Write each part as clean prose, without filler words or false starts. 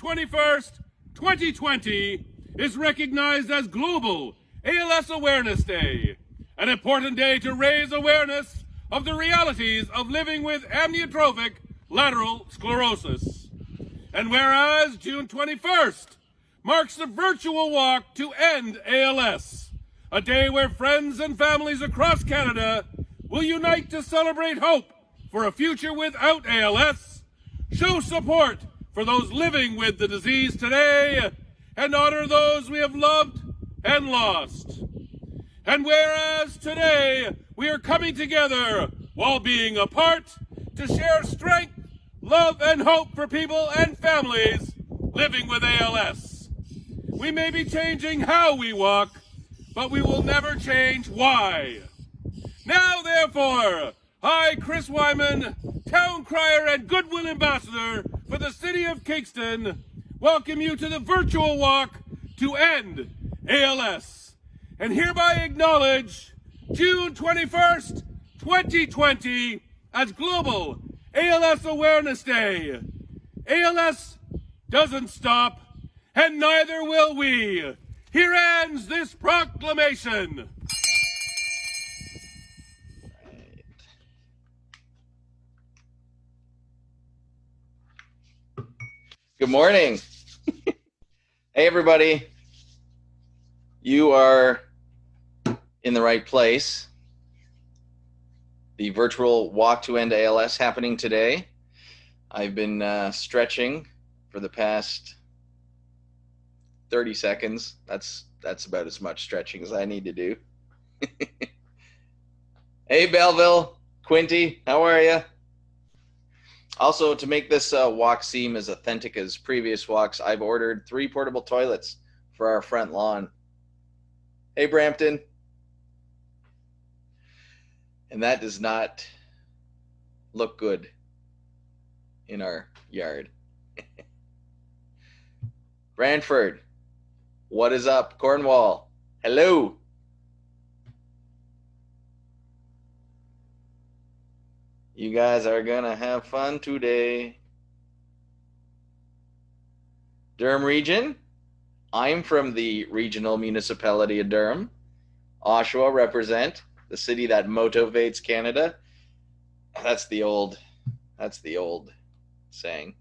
21st, 2020 is recognized as Global ALS Awareness Day, an important day to raise awareness of the realities of living with amyotrophic lateral sclerosis. And whereas June 21st marks the virtual walk to End ALS, a day where friends and families across Canada will unite to celebrate hope for a future without ALS, show support for those living with the disease today, and honor those we have loved and lost. And whereas today we are coming together while being apart to share strength, love, and hope for people and families living with ALS. We may be changing how we walk, but we will never change why. Now, therefore, I, Chris Wyman, Town Crier and Goodwill Ambassador for the City of Kingston, welcome you to the virtual walk to End ALS, and hereby acknowledge June 21st, 2020 as Global ALS Awareness Day. ALS doesn't stop, and neither will we. Here ends this proclamation. Good morning. Hey, everybody. You are in the right place. The virtual walk to End ALS happening today. I've been stretching for the past 30 seconds. That's about as much stretching as I need to do. Hey, Belleville, Quinty, how are you? Also, to make this walk seem as authentic as previous walks, I've ordered 3 portable toilets for our front lawn. Hey, Brampton. And that does not look good in our yard. Brantford, what is up? Cornwall, hello. You guys are gonna have fun today. Durham region, I'm from the regional municipality of Durham. Oshawa represent the city that motivates Canada. That's the old saying.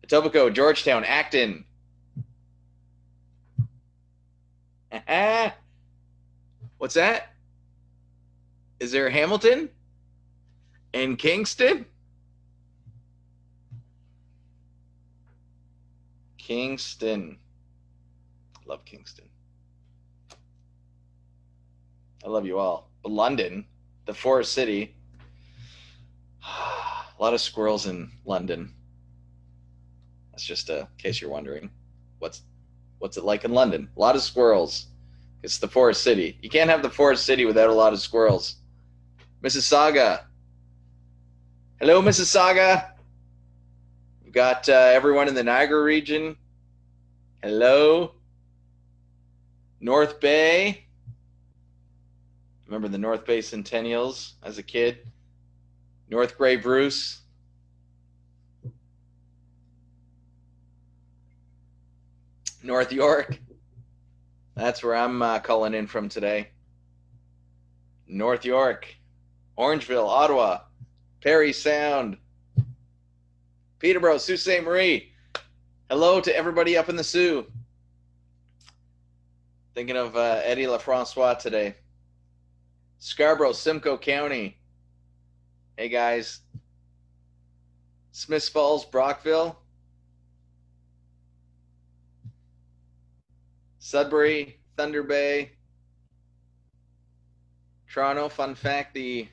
Etobicoke, Georgetown, Acton. What's that? Is there Hamilton? In Kingston? Kingston. Love Kingston. I love you all. But London, the forest city. A lot of squirrels in London. That's just in case you're wondering. What's it like in London? A lot of squirrels. It's the forest city. You can't have the forest city without a lot of squirrels. Mississauga. Hello, Mississauga. We've got everyone in the Niagara region. Hello. North Bay. Remember the North Bay Centennials as a kid? North Grey Bruce. North York. That's where I'm calling in from today. North York. Orangeville, Ottawa. Parry Sound. Peterborough, Sault Ste. Marie. Hello to everybody up in the Sioux. Thinking of Eddie LaFrancois today. Scarborough, Simcoe County. Hey guys. Smiths Falls, Brockville. Sudbury, Thunder Bay. Toronto, fun fact, the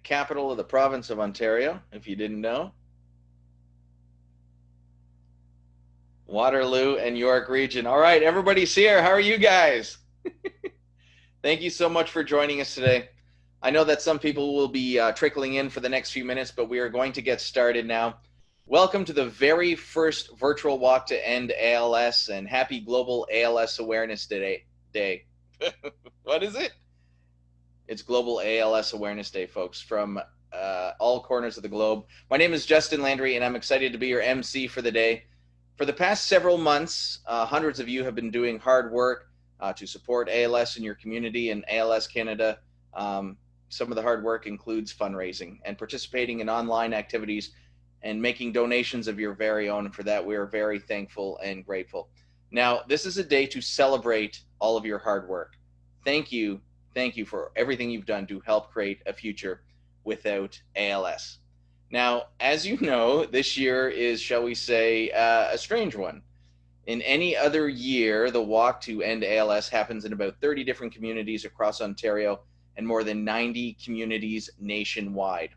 capital of the province of Ontario, if you didn't know. Waterloo and York region. All right, everybody's here. How are you guys? Thank you so much for joining us today. I know that some people will be trickling in for the next few minutes, but we are going to get started now. Welcome to the very first virtual walk to End ALS, and happy Global ALS Awareness Day. What is it? It's Global ALS Awareness Day, folks. From all corners of the globe. My name is Justin Landry, and I'm excited to be your MC for the day. For the past several months, hundreds of you have been doing hard work to support ALS in your community and ALS Canada. Some of the hard work includes fundraising and participating in online activities and making donations of your very own. And for that, we are very thankful and grateful. Now, this is a day to celebrate all of your hard work. Thank you for everything you've done to help create a future without ALS. Now, as you know, this year is, shall we say, a strange one. In any other year, the walk to End ALS happens in about 30 different communities across Ontario and more than 90 communities nationwide.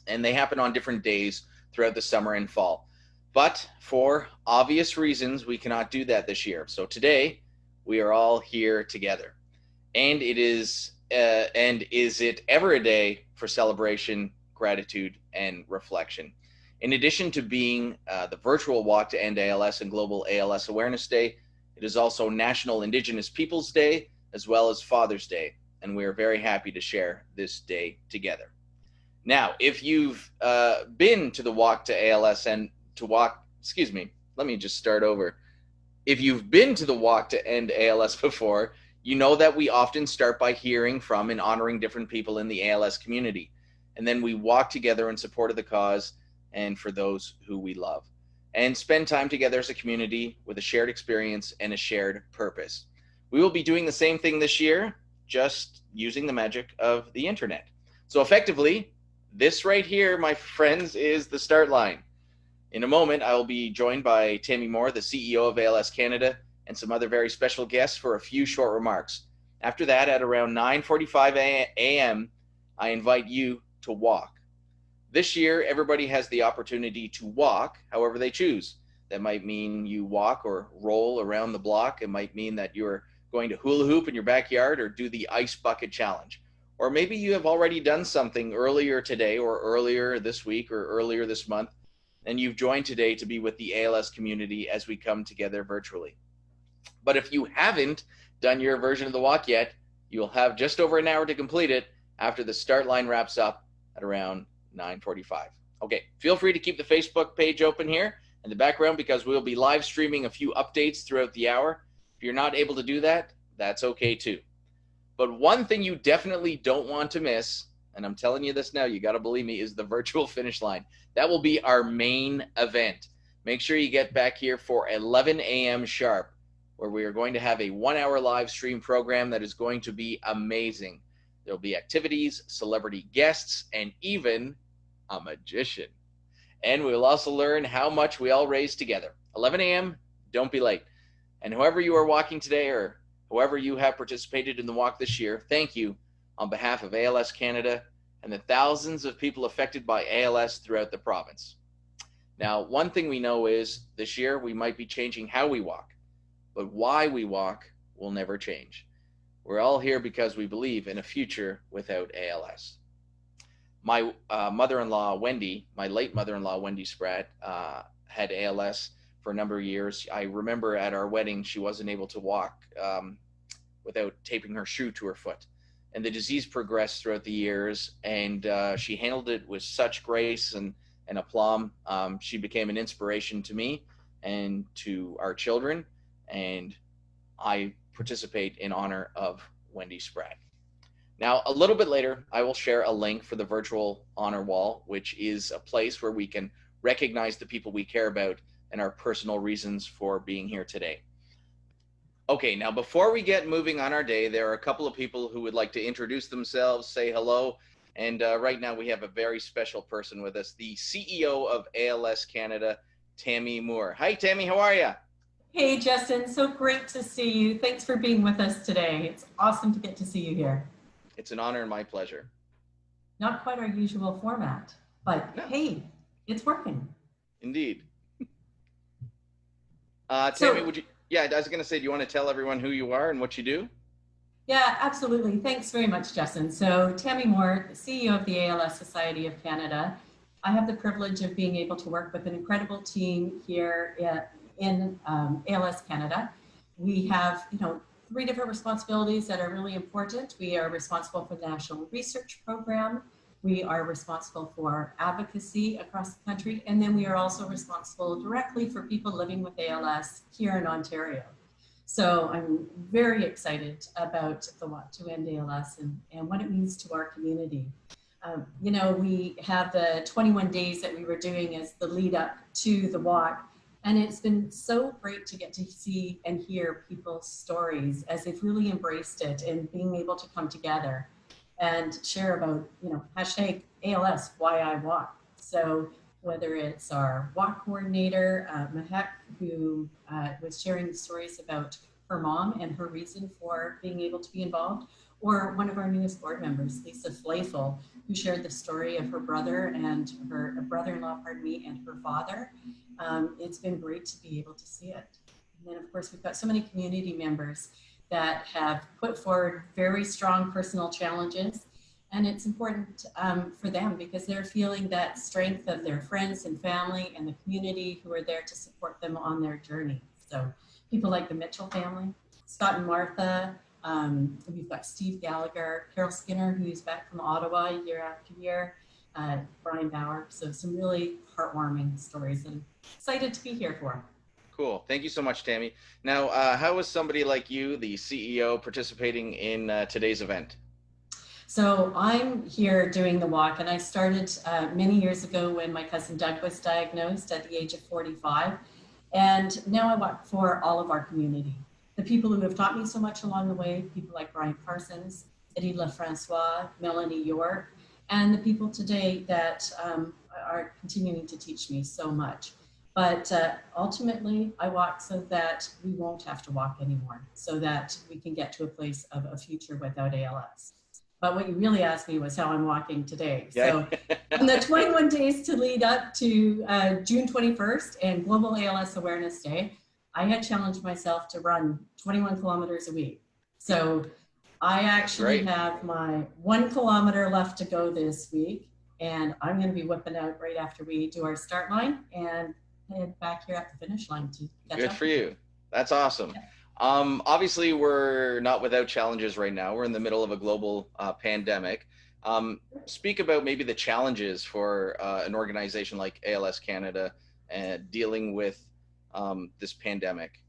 And they happen on different days throughout the summer and fall. But for obvious reasons, we cannot do that this year. So today, we are all here together. And is it ever a day for celebration, gratitude, and reflection? In addition to being the virtual walk to End ALS and Global ALS Awareness Day, it is also National Indigenous Peoples Day, as well as Father's Day. And we are very happy to share this day together. Now, if you've been to the walk to ALS and to walk, let me just start over. If you've been to the walk to End ALS before, you know that we often start by hearing from and honoring different people in the ALS community. And then we walk together in support of the cause and for those who we love, and spend time together as a community with a shared experience and a shared purpose. We will be doing the same thing this year, just using the magic of the internet. So effectively, this right here, my friends, is the start line. In a moment, I will be joined by Tammy, the CEO of ALS Canada, and some other very special guests for a few short remarks. After that, at around 9:45 a.m., I invite you to walk. This year, everybody has the opportunity to walk however they choose. That might mean you walk or roll around the block. It might mean that you're going to hula hoop in your backyard or do the ice bucket challenge. Or maybe you have already done something earlier today or earlier this week or earlier this month, and you've joined today to be with the ALS community as we come together virtually. But if you haven't done your version of the walk yet, you'll have just over an hour to complete it after the start line wraps up at around 9:45. Okay, feel free to keep the Facebook page open here in the background because we'll be live streaming a few updates throughout the hour. If you're not able to do that, that's okay too. But one thing you definitely don't want to miss, and I'm telling you this now, you got to believe me, is the virtual finish line. That will be our main event. Make sure you get back here for 11 a.m. sharp, where we are going to have a 1-hour live stream program that is going to be amazing. There'll be activities, celebrity guests, and even a magician. And we will also learn how much we all raise together. 11 a.m., don't be late. And whoever you are walking today or whoever you have participated in the walk this year, thank you on behalf of ALS Canada and the thousands of people affected by ALS throughout the province. Now, one thing we know is this year we might be changing how we walk, but why we walk will never change. We're all here because we believe in a future without ALS. My mother-in-law, Wendy, my late mother-in-law, Wendy Spratt, had ALS for a number of years. I remember at our wedding, she wasn't able to walk without taping her shoe to her foot. And the disease progressed throughout the years, and she handled it with such grace and aplomb. She became an inspiration to me and to our children, and I participate in honor of Wendy Spratt. Now, a little bit later, I will share a link for the virtual honor wall, which is a place where we can recognize the people we care about and our personal reasons for being here today. Okay, now before we get moving on our day, there are a couple of people who would like to introduce themselves, say hello, and right now we have a very special person with us, the CEO of ALS Canada, Tammy Moore. Hi, Tammy, how are you? Hey, Justin, so great to see you. Thanks for being with us today. It's awesome to get to see you here. It's an honor and my pleasure. Not quite our usual format, but no. Hey, it's working. Indeed. Tammy, would you? Yeah, I was going to say, do you want to tell everyone who you are and what you do? Yeah, absolutely. Thanks very much, Justin. So Tammy Moore, CEO of the ALS Society of Canada. I have the privilege of being able to work with an incredible team here in ALS Canada. We have, 3 different responsibilities that are really important. We are responsible for the National Research Program. We are responsible for advocacy across the country, and then we are also responsible directly for people living with ALS here in Ontario. So I'm very excited about the Walk to End ALS and what it means to our community. You know, we have the 21 days that we were doing as the lead up to the walk. And it's been so great to get to see and hear people's stories as they've really embraced it and being able to come together and share about, you know, hashtag ALS, why I walk. So whether it's our walk coordinator, Mahek, who was sharing stories about her mom and her reason for being able to be involved, or one of our newest board members, Lisa Flayful, who shared the story of her brother and her brother-in-law, pardon me, and her father. It's been great to be able to see it. And then of course, we've got so many community members that have put forward very strong personal challenges. And it's important for them because they're feeling that strength of their friends and family and the community who are there to support them on their journey. So people like the Mitchell family, Scott and Martha, we've got Steve Gallagher, Carol Skinner, who's back from Ottawa year after year, Brian Bauer. So some really heartwarming stories and excited to be here for. Cool. Thank you so much, Tammy. Now, how is somebody like you, the CEO, participating in today's event? So I'm here doing the walk, and I started many years ago when my cousin Doug was diagnosed at the age of 45. And now I walk for all of our community. The people who have taught me so much along the way, people like Brian Parsons, Eddie LaFrancois, Melanie York, and the people today that are continuing to teach me so much. But ultimately, I walk so that we won't have to walk anymore, so that we can get to a place of a future without ALS. But what you really asked me was how I'm walking today. Yeah. So on the 21 days to lead up to June 21st and Global ALS Awareness Day, I had challenged myself to run 21 kilometers a week. So I actually have my 1 kilometer left to go this week, and I'm going to be whipping out right after we do our start line and head back here at the finish line to catch Good up. for you. That's awesome. Yeah. Obviously, we're not without challenges right now. We're in the middle of a global pandemic. Speak about maybe the challenges for an organization like ALS Canada dealing with this pandemic.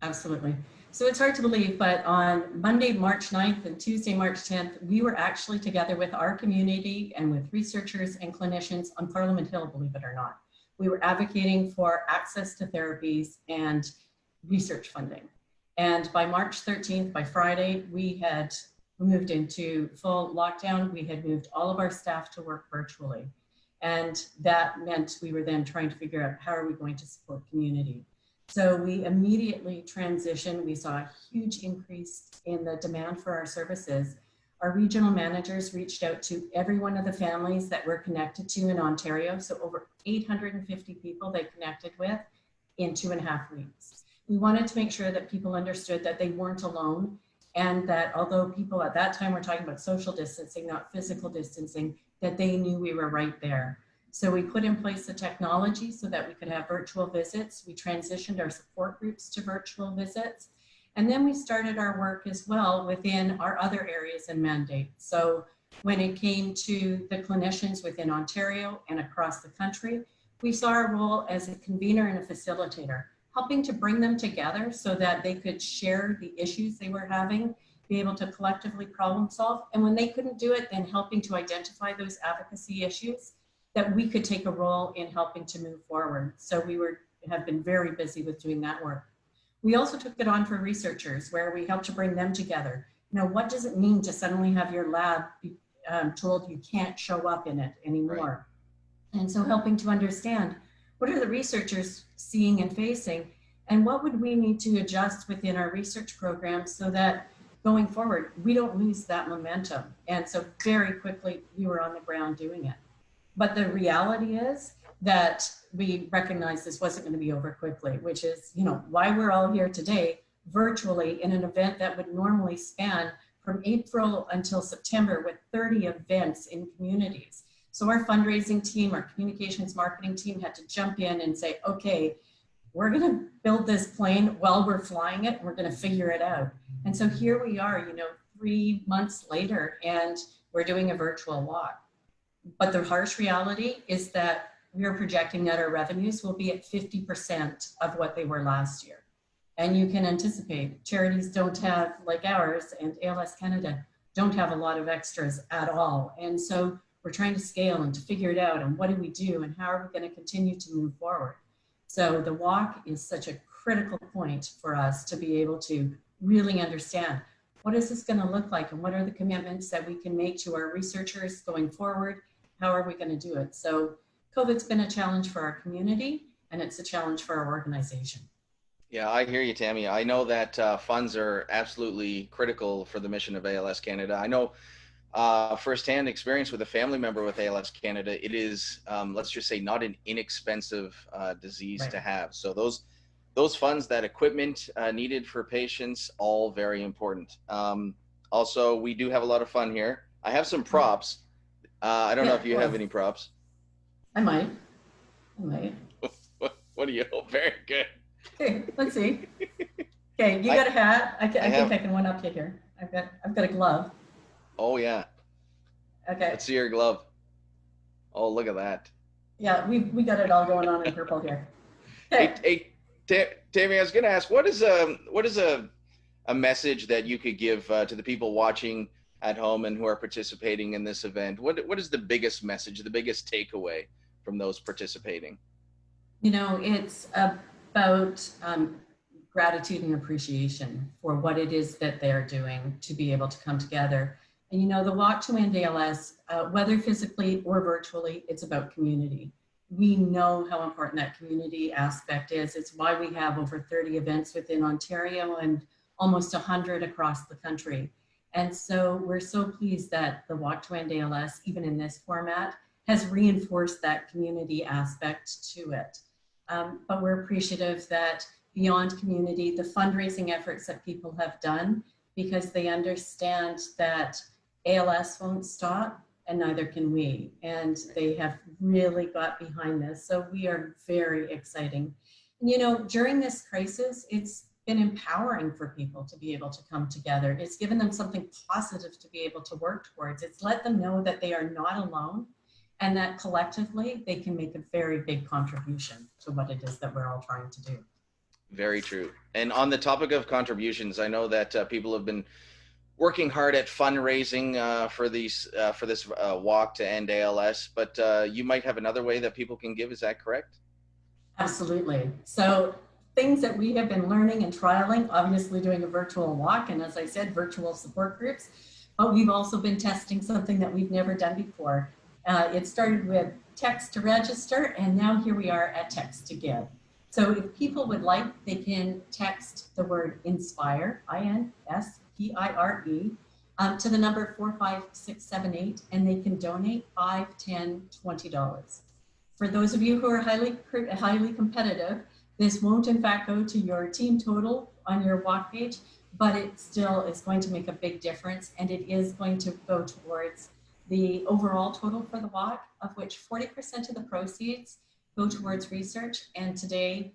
Absolutely. So it's hard to believe, but on Monday, March 9th and Tuesday, March 10th, we were actually together with our community and with researchers and clinicians on Parliament Hill, believe it or not. We were advocating for access to therapies and research funding. And by March 13th, by Friday, we had moved into full lockdown. We had moved all of our staff to work virtually. And that meant we were then trying to figure out how are we going to support community. So we immediately transitioned. We saw a huge increase in the demand for our services. Our regional managers reached out to every one of the families that we're connected to in Ontario. So over 850 people they connected with in 2.5 weeks. We wanted to make sure that people understood that they weren't alone, and that although people at that time were talking about social distancing, not physical distancing, that they knew we were right there. So we put in place the technology so that we could have virtual visits. We transitioned our support groups to virtual visits. And then we started our work as well within our other areas and mandates. So when it came to the clinicians within Ontario and across the country, we saw our role as a convener and a facilitator, helping to bring them together so that they could share the issues they were having, be able to collectively problem solve. And when they couldn't do it, then helping to identify those advocacy issues that we could take a role in helping to move forward. So we have been very busy with doing that work. We also took it on for researchers where we helped to bring them together. You know, what does it mean to suddenly have your lab be told you can't show up in it anymore? Right. And so helping to understand what are the researchers seeing and facing, and what would we need to adjust within our research program so that going forward, we don't lose that momentum. And so very quickly, we were on the ground doing it. But the reality is that we recognized this wasn't going to be over quickly, which is, you know, why we're all here today virtually in an event that would normally span from April until September with 30 events in communities. So our fundraising team, our communications marketing team had to jump in and say, okay, we're going to build this plane while we're flying it. We're going to figure it out. And so here we are, you know, 3 months later, and we're doing a virtual walk. But the harsh reality is that we are projecting that our revenues will be at 50% of what they were last year. And you can anticipate charities don't have, like ours and ALS Canada, don't have a lot of extras at all. And so we're trying to scale and to figure it out, and what do we do and how are we going to continue to move forward. So the walk is such a critical point for us to be able to really understand what is this going to look like and what are the commitments that we can make to our researchers going forward. How are we going to do it? So COVID's been a challenge for our community, and it's a challenge for our organization. Yeah, I hear you, Tammy. I know that funds are absolutely critical for the mission of ALS Canada. I know firsthand experience with a family member with ALS Canada. It is, let's just say, not an inexpensive disease Right. to have. So those funds, that equipment needed for patients, all very important. Also, we do have a lot of fun here. I have some props. I don't know if you have any props. I might. What do you? Oh, very good. Okay, let's see. Okay, you got a hat. I think I can one up you here. I've got a glove. Oh yeah. Okay. Let's see your glove. Oh, look at that. Yeah, we got it all going on in purple here. Okay. Hey, Tammy, I was going to ask, what is a message that you could give to the people watching at home and who are participating in this event? What is the biggest message, the biggest takeaway from those participating? You know, it's about gratitude and appreciation for what it is that they're doing to be able to come together. And you know, the Walk to End ALS, whether physically or virtually, it's about community. We know how important that community aspect is. It's why we have over 30 events within Ontario and almost 100 across the country. And so we're so pleased that the Walk to End ALS, even in this format, has reinforced that community aspect to it. But we're appreciative that beyond community, the fundraising efforts that people have done, because they understand that ALS won't stop and neither can we. And they have really got behind this. So we are very exciting. You know, during this crisis, it's been empowering for people to be able to come together. It's given them something positive to be able to work towards. It's let them know that they are not alone and that collectively they can make a very big contribution to what it is that we're all trying to do. Very true. And on the topic of contributions, I know that people have been working hard at fundraising for this walk to End ALS, but you might have another way that people can give. Is that correct? Absolutely. So things that we have been learning and trialing, obviously doing a virtual walk, and as I said, virtual support groups, but we've also been testing something that we've never done before. It started with text to register, and now here we are at text to give. So if people would like, they can text the word INSPIRE, INSPIRE, to the number 45678, and they can donate $5, $10, $20. For those of you who are highly competitive, this won't in fact go to your team total on your walk page, but it still is going to make a big difference, and it is going to go towards the overall total for the walk, of which 40% of the proceeds go towards research. And today,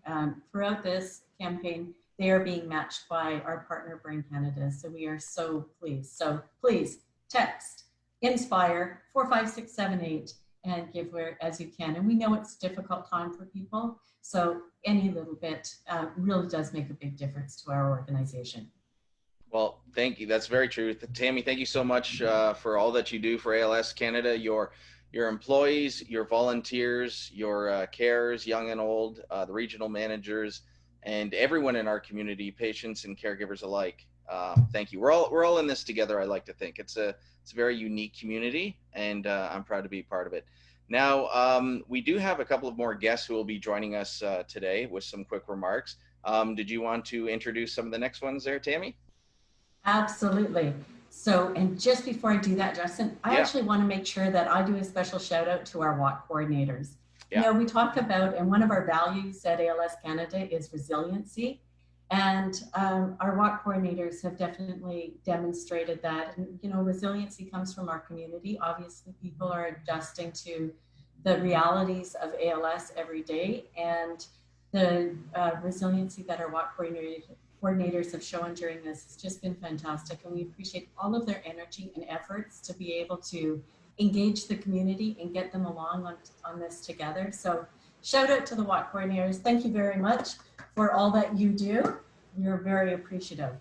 throughout this campaign, they are being matched by our partner Brain Canada. So we are so pleased. So please text INSPIRE 45678 and give where as you can. And we know it's a difficult time for people. So any little bit really does make a big difference to our organization. Well, thank you. That's very true. Tammy, thank you so much for all that you do for ALS Canada, your employees, your volunteers, your carers, young and old, the regional managers, and everyone in our community, patients and caregivers alike. Thank you. We're all in this together, I like to think. It's a very unique community, and I'm proud to be part of it. Now, we do have a couple of more guests who will be joining us today with some quick remarks. Did you want to introduce some of the next ones there, Tammy? Absolutely. So, and just before I do that, Justin, I actually want to make sure that I do a special shout out to our walk coordinators. You know, we talk about, and one of our values at ALS Canada is resiliency. And our walk coordinators have definitely demonstrated that. And, you know, resiliency comes from our community. Obviously, people are adjusting to the realities of ALS every day. And the resiliency that our walk coordinators have shown during this. It's just been fantastic, and we appreciate all of their energy and efforts to be able to engage the community and get them along on this together. So shout out to the WAC coordinators. Thank you very much for all that you do. We're very appreciative.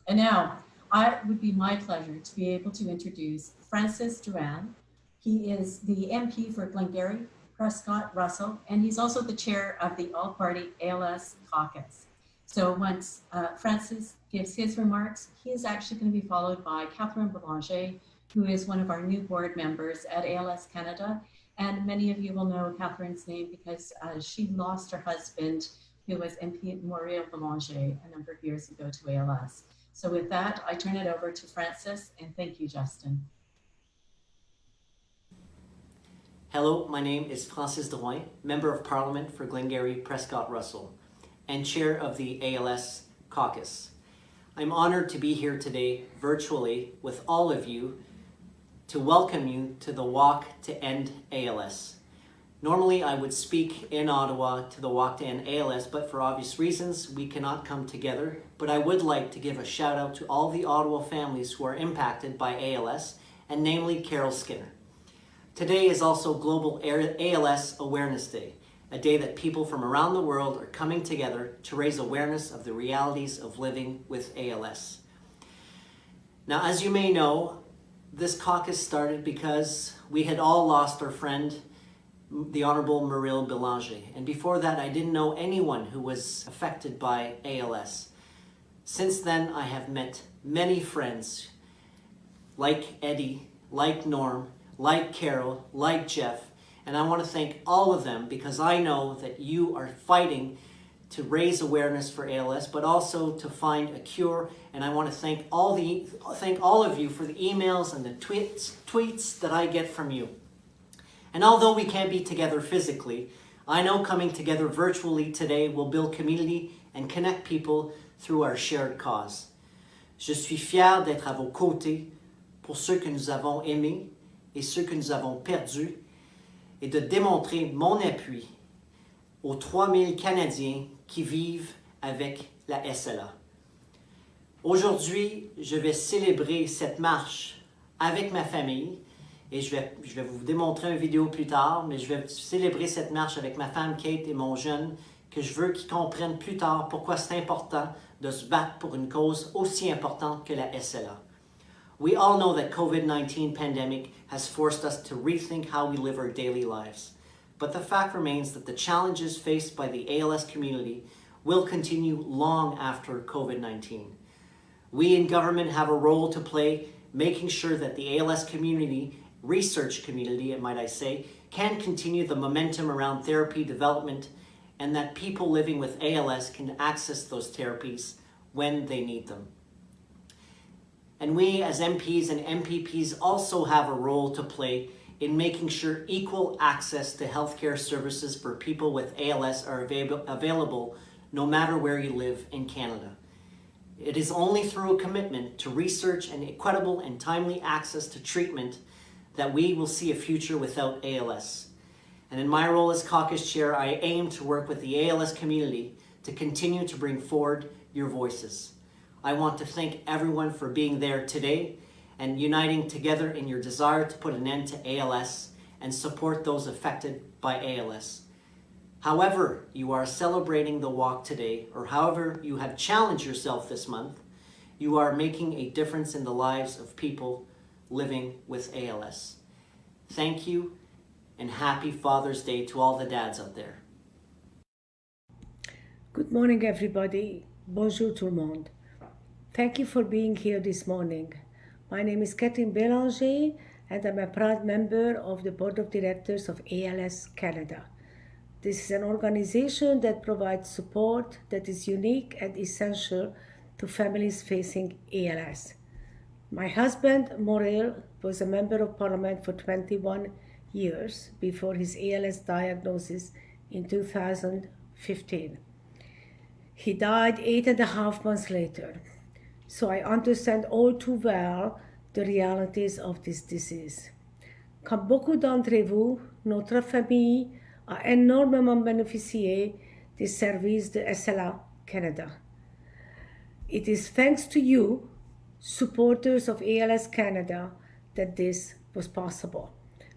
And now, it would be my pleasure to be able to introduce Francis Duran. He is the MP for Glengarry, Prescott, Russell, and he's also the chair of the All-Party ALS Caucus. So once Francis gives his remarks, he is actually going to be followed by Kathleen Belanger, who is one of our new board members at ALS Canada. And many of you will know Catherine's name because she lost her husband, who was MP Mauriel Belanger, a number of years ago to ALS. So with that, I turn it over to Francis, and thank you, Justin. Hello, my name is Francis Drouin, Member of Parliament for Glengarry, Prescott, Russell, and Chair of the ALS Caucus. I'm honored to be here today virtually with all of you to welcome you to the Walk to End ALS. Normally I would speak in Ottawa to the Walk to End ALS, but for obvious reasons we cannot come together. But I would like to give a shout out to all the Ottawa families who are impacted by ALS, and namely Carol Skinner. Today is also Global ALS Awareness Day, a day that people from around the world are coming together to raise awareness of the realities of living with ALS. Now, as you may know, this caucus started because we had all lost our friend, the Honorable Mauriel Belanger. And before that, I didn't know anyone who was affected by ALS. Since then, I have met many friends like Eddie, like Norm, like Carol, like Jeff, and I want to thank all of them because I know that you are fighting to raise awareness for ALS, but also to find a cure. And I want to thank all of you for the emails and the tweets that I get from you. And although we can't be together physically, I know coming together virtually today will build community and connect people through our shared cause. Je suis fier d'être à vos côtés pour ceux que nous avons aimés et ceux que nous avons perdus, et de démontrer mon appui aux 3000 Canadiens qui vivent avec la SLA. Aujourd'hui, je vais célébrer cette marche avec ma famille, et je vais vous démontrer une vidéo plus tard, mais je vais célébrer cette marche avec ma femme Kate et mon jeune, que je veux qu'ils comprennent plus tard pourquoi c'est important de se battre pour une cause aussi importante que la SLA. We all know that COVID-19 pandemic has forced us to rethink how we live our daily lives. But the fact remains that the challenges faced by the ALS community will continue long after COVID-19. We in government have a role to play making sure that the ALS community, research community, might I say, can continue the momentum around therapy development and that people living with ALS can access those therapies when they need them. And we as MPs and MPPs also have a role to play in making sure equal access to healthcare services for people with ALS are available no matter where you live in Canada. It is only through a commitment to research and equitable and timely access to treatment that we will see a future without ALS. And in my role as caucus chair, I aim to work with the ALS community to continue to bring forward your voices. I want to thank everyone for being there today and uniting together in your desire to put an end to ALS and support those affected by ALS. However you are celebrating the walk today, or however you have challenged yourself this month, you are making a difference in the lives of people living with ALS. Thank you, and happy Father's Day to all the dads out there. Good morning, everybody. Bonjour tout le monde. Thank you for being here this morning. My name is Kathleen Belanger, and I'm a proud member of the Board of Directors of ALS Canada. This is an organization that provides support that is unique and essential to families facing ALS. My husband, Mauriel, was a member of Parliament for 21 years before his ALS diagnosis in 2015. He died 8.5 months later. So I understand all too well the realities of this disease. Comme beaucoup d'entre vous, notre famille a énormément bénéficié des services de SLA Canada. It is thanks to you, supporters of ALS Canada, that this was possible.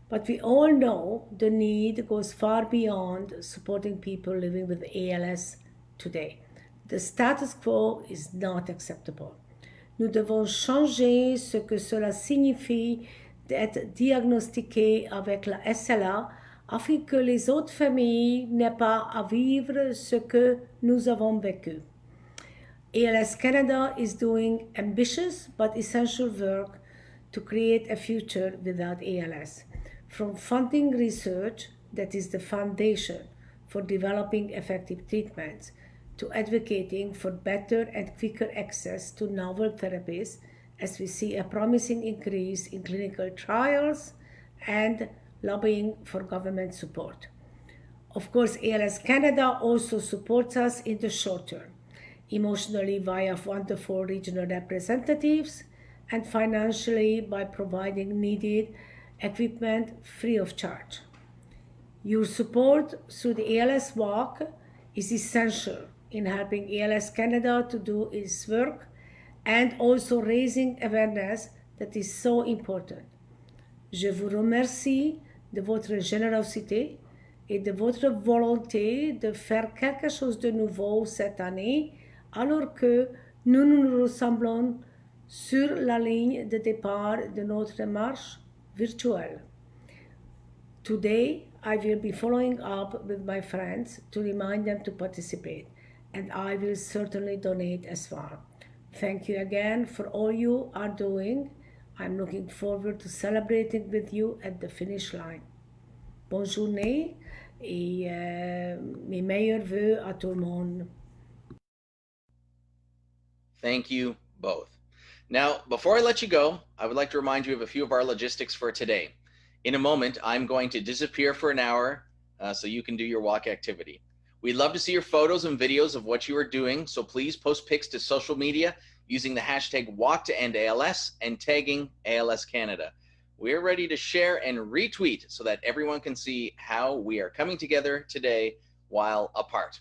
But we all know the need goes far beyond supporting people living with ALS today. The status quo is not acceptable. Nous devons changer ce que cela signifie d'être diagnostiqué avec la SLA afin que les autres familles n'aient pas à vivre ce que nous avons vécu. ALS Canada is doing ambitious but essential work to create a future without ALS. From funding research, that is the foundation for developing effective treatments, to advocating for better and quicker access to novel therapies, as we see a promising increase in clinical trials and lobbying for government support. Of course, ALS Canada also supports us in the short term, emotionally via wonderful regional representatives, and financially by providing needed equipment free of charge. Your support through the ALS Walk is essential in helping ALS Canada to do its work and also raising awareness that is so important. Je vous remercie de votre générosité et de votre volonté de faire quelque chose de nouveau cette année alors que nous nous ressemblons sur la ligne de départ de notre marche virtuelle. Today, I will be following up with my friends to remind them to participate, and I will certainly donate as well. Thank you again for all you are doing. I'm looking forward to celebrating with you at the finish line. Bonne journée et mes meilleurs vœux à tout le monde. Thank you both. Now, before I let you go, I would like to remind you of a few of our logistics for today. In a moment, I'm going to disappear for an hour so you can do your walk activity. We'd love to see your photos and videos of what you are doing, so please post pics to social media using the hashtag #WalkToEndALS and tagging ALS Canada. We're ready to share and retweet so that everyone can see how we are coming together today while apart.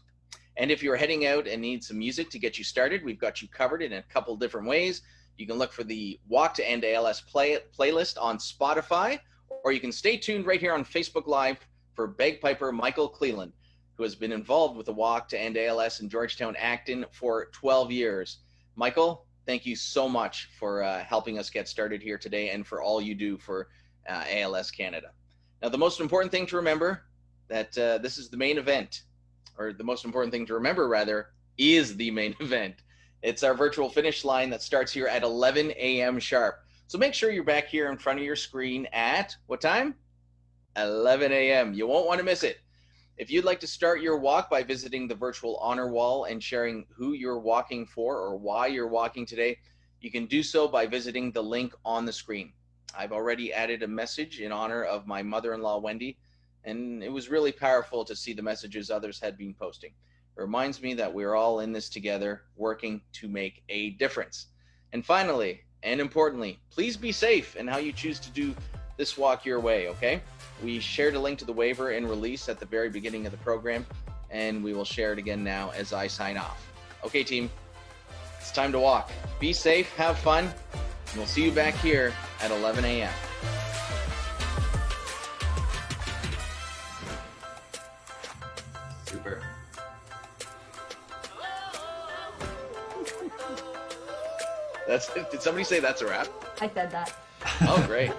And if you're heading out and need some music to get you started, we've got you covered in a couple different ways. You can look for the Walk to End ALS playlist on Spotify, or you can stay tuned right here on Facebook Live for bagpiper Michael Cleland, who has been involved with the Walk to End ALS in Georgetown, Acton for 12 years. Michael, thank you so much for helping us get started here today and for all you do for ALS Canada. Now, the most important thing to remember that this is the main event, or the most important thing to remember rather, is the main event. It's our virtual finish line that starts here at 11 a.m. sharp. So make sure you're back here in front of your screen at what time? 11 a.m. You won't want to miss it. If you'd like to start your walk by visiting the virtual honor wall and sharing who you're walking for or why you're walking today, you can do so by visiting the link on the screen. I've already added a message in honor of my mother-in-law, Wendy, and it was really powerful to see the messages others had been posting. It reminds me that we're all in this together, working to make a difference. And finally, and importantly, please be safe in how you choose to do this walk your way, okay? We shared a link to the waiver and release at the very beginning of the program, and we will share it again now as I sign off. Okay, team, it's time to walk. Be safe, have fun, and we'll see you back here at 11 a.m. Super. Did somebody say that's a wrap? I said that. Oh, great.